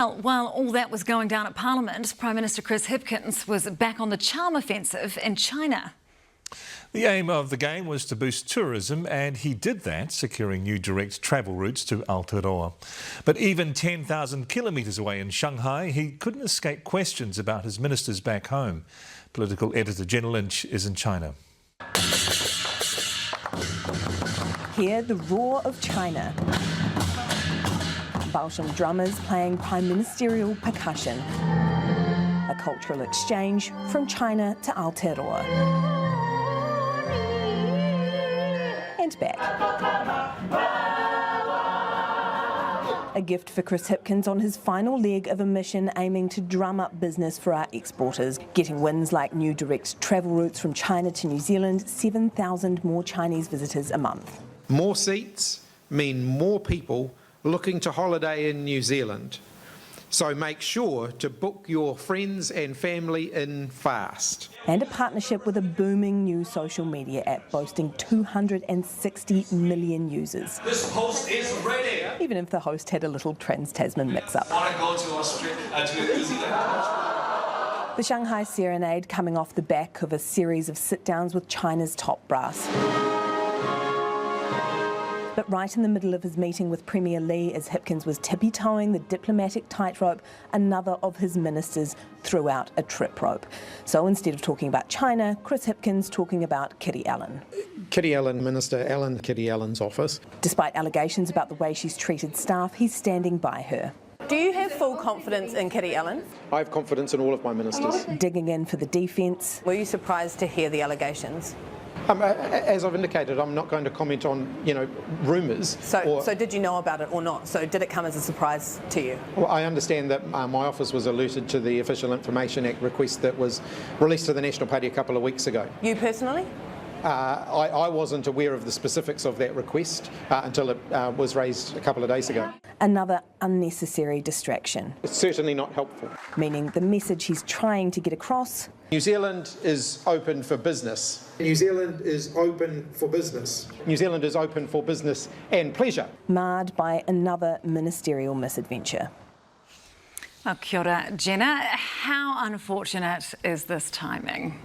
Well, while all that was going down at Parliament, Prime Minister Chris Hipkins was back on the charm offensive in China. The aim of the game was to boost tourism, and he did that, securing new direct travel routes to Aotearoa. But even 10,000 kilometres away in Shanghai, he couldn't escape questions about his ministers back home. Political editor Jenna Lynch is in China. Hear the roar of China. Baoshan drummers playing prime ministerial percussion. A cultural exchange from China to Aotearoa. And back. A gift for Chris Hipkins on his final leg of a mission aiming to drum up business for our exporters. Getting wins like new direct travel routes from China to New Zealand, 7,000 more Chinese visitors a month. More seats mean more people looking to holiday in New Zealand. So make sure to book your friends and family in fast. And a partnership with a booming new social media app boasting 260 million users. This host is ready. Even if the host had a little Trans-Tasman mix-up. Want to go to Australia, to New Zealand? The Shanghai Serenade coming off the back of a series of sit-downs with China's top brass. But right in the middle of his meeting with Premier Lee, as Hipkins was tippy-toeing the diplomatic tightrope, another of his ministers threw out a trip rope. So instead of talking about China, Chris Hipkins talking about Kitty Allen. Kitty Allen, Minister Allen, Kitty Allen's office. Despite allegations about the way she's treated staff, he's standing by her. Do you have full confidence in Kitty Allen? I have confidence in all of my ministers. Digging in for the defence. Were you surprised to hear the allegations? As I've indicated, I'm not going to comment on, rumours. So did you know about it or not? So did it come as a surprise to you? Well, I understand that my office was alerted to the Official Information Act request that was released to the National Party a couple of weeks ago. You personally? I wasn't aware of the specifics of that request until it was raised a couple of days ago. Another unnecessary distraction. It's certainly not helpful. Meaning the message he's trying to get across. New Zealand is open for business. New Zealand is open for business. New Zealand is open for business and pleasure. Marred by another ministerial misadventure. Oh, kia ora, Jenna. How unfortunate is this timing?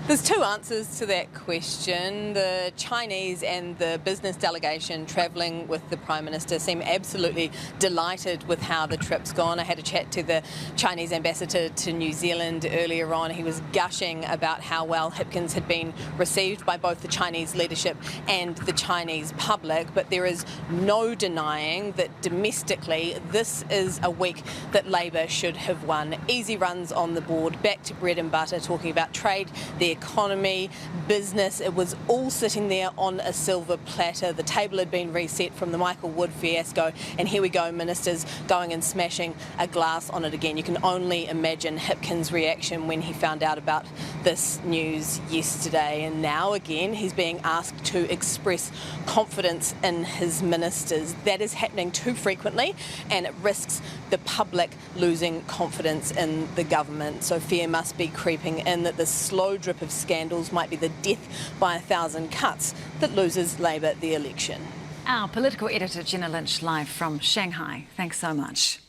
There's two answers to that question. The Chinese and the business delegation travelling with the Prime Minister seem absolutely delighted with how the trip's gone. I had a chat to the Chinese ambassador to New Zealand earlier on. He was gushing about how well Hipkins had been received by both the Chinese leadership and the Chinese public, but there is no denying that domestically this is a week that Labour should have won. Easy runs on the board, back to bread and butter, talking about trade, the economy, business. It was all sitting there on a silver platter. The table had been reset from the Michael Wood fiasco, and here we go, ministers going and smashing a glass on it again. You can only imagine Hipkins' reaction when he found out about this news yesterday, and now again he's being asked to express confidence in his ministers. That is happening too frequently, and it risks the public losing confidence in the government. So fear must be creeping in that this slow drip of scandals might be the death by 1,000 cuts that loses Labour the election. Our political editor Jenna Lynch live from Shanghai. Thanks so much.